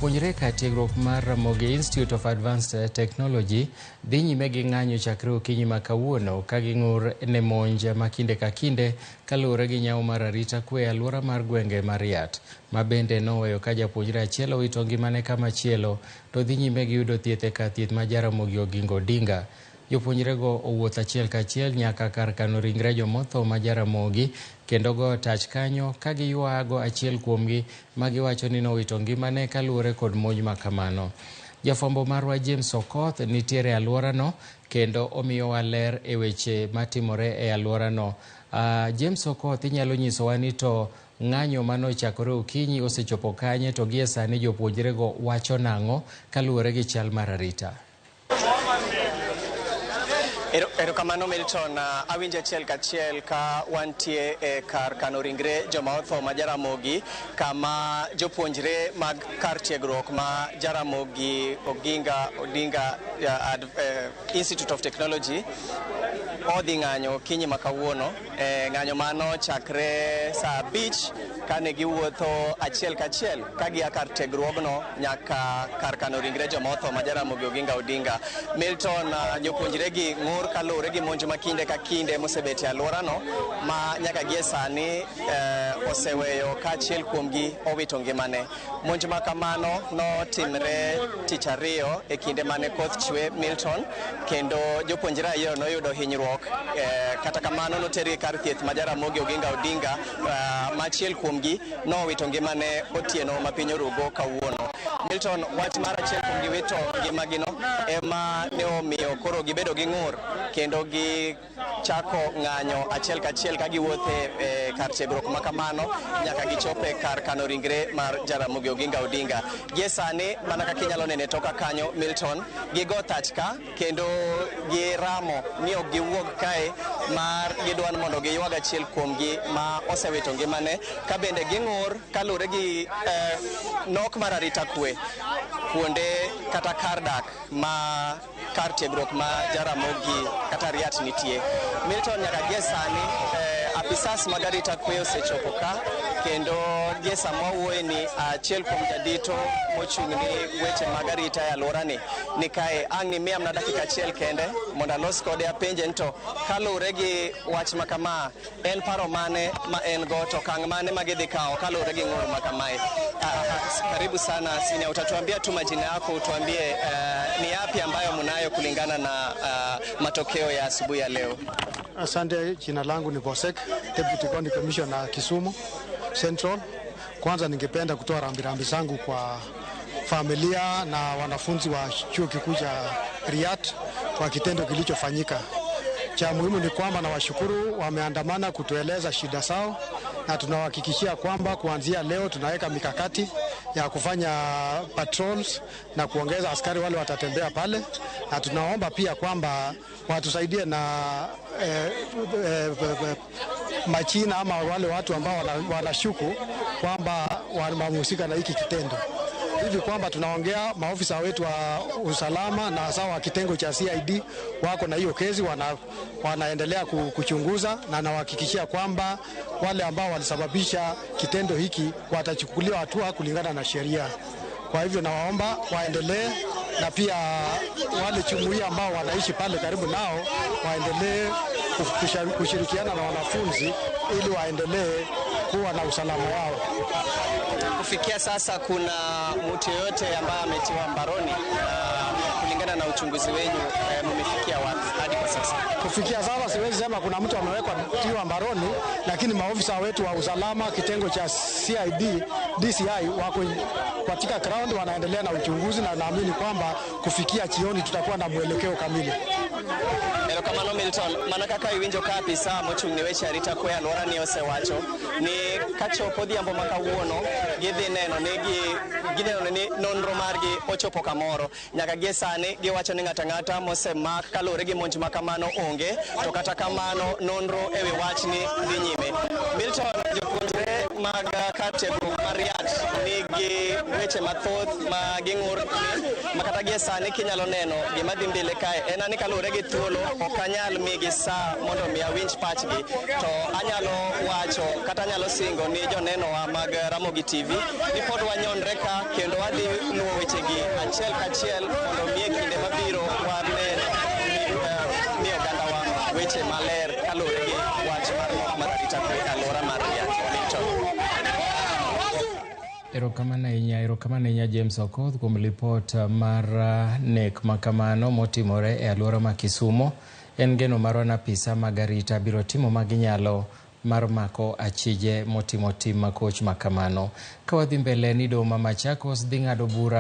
Puonjre ka tiegruok mar Ramogi Institute of Advanced Technology dhi nyime gi ng'anyo chakre okinyi ma kawuono ka ging'ur ne monj ma kinde ka kinde kaluwore gi nyawo mar arita kwe e alwora mar gwenge mar Yath, ma bende noweyo ka japuonjre achiel owito ngimane kamachielo to dhi nyime gi yudo thieth e kar thieth ma Jaramogi Oginga Odinga. Jopuonjrego owuotho achiel kachiel nyaka kar kano ringre jomotho ma Jaramogi kendo go tach kanyo ka giywago achiel kuomgi ma giwacho ni nowito ngimane kaluwore kod monj ma kamano. Jafwambo marwa James Okoth nitiere e alworano kendo omiyowa ler e weche matimore e alworano. James Okoth, inyalo nyisowa ni to ng'anyo manochakore okinyi osechopo kanye to gie sani jopuonjrego wacho nang'o kaluwore gi chal mar arita? Erokamano Milton, awinjo achiel kachiel ka wantie e kar kano ringre joma otho ma Jaramogi, kama jopuonjre mag kar tiegruok ma Jaramogi Oginga Odinga Institute of Technology odhi ng'anyo kinyi ma kawuono. Ng'anyo mano chakre saa 5 kane giwuotho achiel kachiel ka gia kar tiegruogno nyaka kar kano ringre joma otho ma Jaramogi Oginga Odinga. Milton, jopuonjre gi ng'ur kaluwore gi monj ma kinde ka kinde mosebet e alworano ma nyaka gie sani oseweyo ka achiel kuomgi owito ngimane. Monj ma kamano notimre tich ariyo e kinde mane koth chwe, Milton, kendo jopuonjre ariyo noyudo hinyruok. Kata kamano notergi kar thieth ma Jaramogi Oginga Odinga ma achiel kuomgi nowito ngimane otieno ma piny orugo kawuono. Milton, wach mar achiel kuomgi wito ngimagino ema ne omiyo koro gibedo gi ng'ur kendo gichako ng'anyo achiel kachiel ka giwuothe e kar tiegruok ma kamano nyaka gichope kar kano ringre mar Jaramogi Oginga Odinga. Gie sani mana kaka inyalo neno toka kanyo, Milton, gigo thach ka kendo giramo ni ok giwuog kae mar gidwan mondo giywago achiel kuomgi ma osewito ngimane, ka bende ging'ur kaluwore gi nok mar arita kwe kuonde kata kar dak ma kar tiegruok ma Jaramogi kata Riat nitie. Milton, nyaka gie sani apisas mag arita kwe osechopo ka kendo gie sama wawuoye ni achiel kuom jadito mochung' ni weche mag arita e alworani ni kae. Ang' ni miyamna dakika achiel kende mondo alos kode apenje ni to kaluwore gi wach ma kama, en paro mane ma en go to okang' mane ma gidhi kawo kaluwore gi ng'ur ma kamae? Karibu sana Senior, utatuambia tu majina yako, utuambie ni yapi ambayo mnayo kulingana na matokeo ya asubuhi ya leo. Asante, jina langu ni Bosek, Deputy County Commissioner Kisumu Central. Kwanza ningependa kutoa rambirambi zangu kwa familia na wanafunzi wa chuo kikuu cha Riat kwa kitendo kilichofanyika. Cha muhimu ni kwamba na washukuru wameandamana kutueleza shida zao, na tunawahakikishia kwamba kuanzia leo tunaweka mikakati ya kufanya patrols na kuongeza askari wale watatembea pale, na tunaomba pia kwamba watusaidie na machina ama wale watu ambao wanashuku kwamba wanahusika na hiki kitendo, hivi kwamba tunaongea maofisa wetu wa usalama na hasa wa kitengo cha CID wako na hiyo kesi, wanaendelea kuchunguza, na nawahakikishia kwamba wale ambao walisababisha kitendo hiki watachukuliwa hatua kulingana na sheria. Kwa hivyo nawaomba waendelee, na pia wale jumuiya ambao wanaishi pale karibu nao waendelee kushirikiana na wanafunzi ili waendelee kuwa na usalama wao. Kufikia sasa kuna mtu yoyote ambaye ametiwa mbaroni? Kulingana na uchunguzi wenu mmefikia wapi hadi kwa sasa? Kufikia sasa siwezi sema kuna mtu amewekwa tiwa mbaroni, lakini maofisa wetu wa usalama kitengo cha CID DCI wako katika ground wanaendelea na uchunguzi, na naamini kwamba kufikia jioni tutakuwa na mwelekeo kamili. Erokamano Milton, mana kaka iwinjo ka apisa mochung' ne weche arita kwe alworani osewacho ni kachopo odhiambo ma kawuono gidhi neno ni nonro margi ochopo kamoro. Nyaka gie sani giwacho ni ng'ato ang'ata mosemak kaluwore gi monj ma kamano onge, to kata kamano nonro ewi wachni dhi nyime. Milton, jopuonjre mag kar tiegruok mar Mariat nigi weche mathoth ma ging'ur makata gie sani kinyalo neno gima dhi mbele kae en ani kalure gi thuolo ok anyal migi saa mondo mi awinj pachgi, to anyalo wacho kata anyalo singo ni jonenowa mag Ramogi TV ni pod wanyonre ka kendo wadhi luwo wechegi achiel kachiel mondo mi e kinde mabiro wanene mi ogandawa weche maler kalure gi wach mar arita kwe e alwora mar Riat. Erokamano ahinya James Okoth kuom lipot mar nek makamano motimore e alwora ma Kisumo. En geno marwa na apisa mag arita biro timo maginyalo mar mako achije motimo tim makoch makamano. Ka wadhi mbele ni Doho ma Machakos dhi ng'ado bura